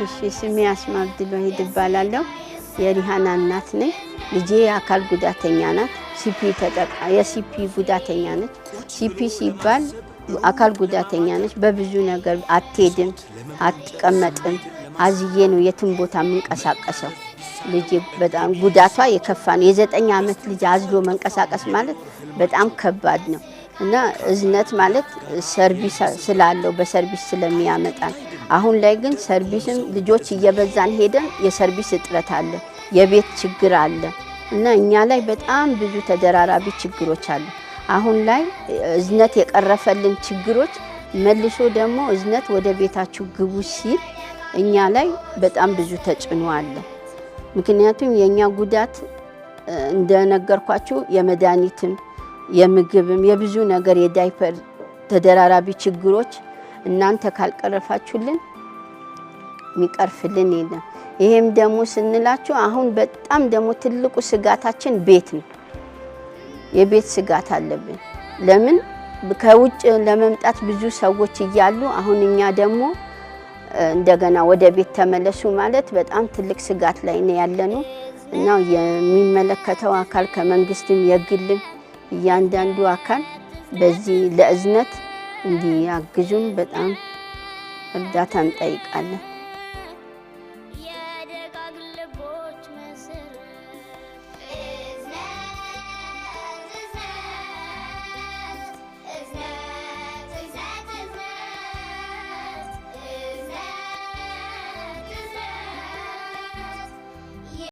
እሺ ስሜ አስማት ድሎሄድ ይባላለሁ የሪሃና እናት ነኝ ልጄ አካል ጉዳተኛ ናት የሲፒ ጉዳተኛ ነች ሲፒ ሲባል አካል ጉዳተኛ ነች በብዙ ነገር አትሄድም አትቀመጥም አዝዬ ነው የትም ቦታ መንቀሳቀሰው ልጄ በጣም ጉዳቷ የከፋ ነው የ9 አመት ልጅ አዝሎ መንቀሳቀስ ማለት በጣም ከባድ ነው እና እዝነት ማለት ሰርቪስ ስላለው በሰርቪስ ስለሚያመጣ አሁን ላይ ግን ሰርቪስም ልጆች እየበዛን ሄደን የሰርቪስ እጥረት አለ የቤት ችግር አለ እና እኛ ላይ በጣም ብዙ ተደራራቢ ችግሮች አሉ አሁን ላይ እዝነት የቀረፈልን ችግሮች መልሶ ደግሞ እዝነት ወደ ቤታችሁ ግቡ ሲል እኛ ላይ በጣም ብዙ ተጭኖ አለ ምክንያቱም የኛ ጉዳት እንደነገርኳችሁ የመድኃኒትም የምግብም የብዙ ነገር የዳይፐር ተደራራቢ ችግሮች እናንተ ካልቀረፋችሁልን ሚቀርፍልን የለም ይሄም ደግሞ ስንላችሁ አሁን በጣም ደግሞ ትልቁ ስጋታችን ቤት ነው የቤት ስጋት አለብን ለምን ከውጭ ለመምጣት ብዙ ሰዎች ይያሉ አሁን እኛ ደግሞ እንደገና ወደ ቤት ተመለሱ ማለት በጣም ትልቅ ስጋት ላይ ነው ያለነው እና የሚመለከተው አካል ከመንግስትም የግልም እያንዳንዱ አካል በዚህ ለእዝነት እንዲያግዙን በጣም እርዳታ እንጠይቃለን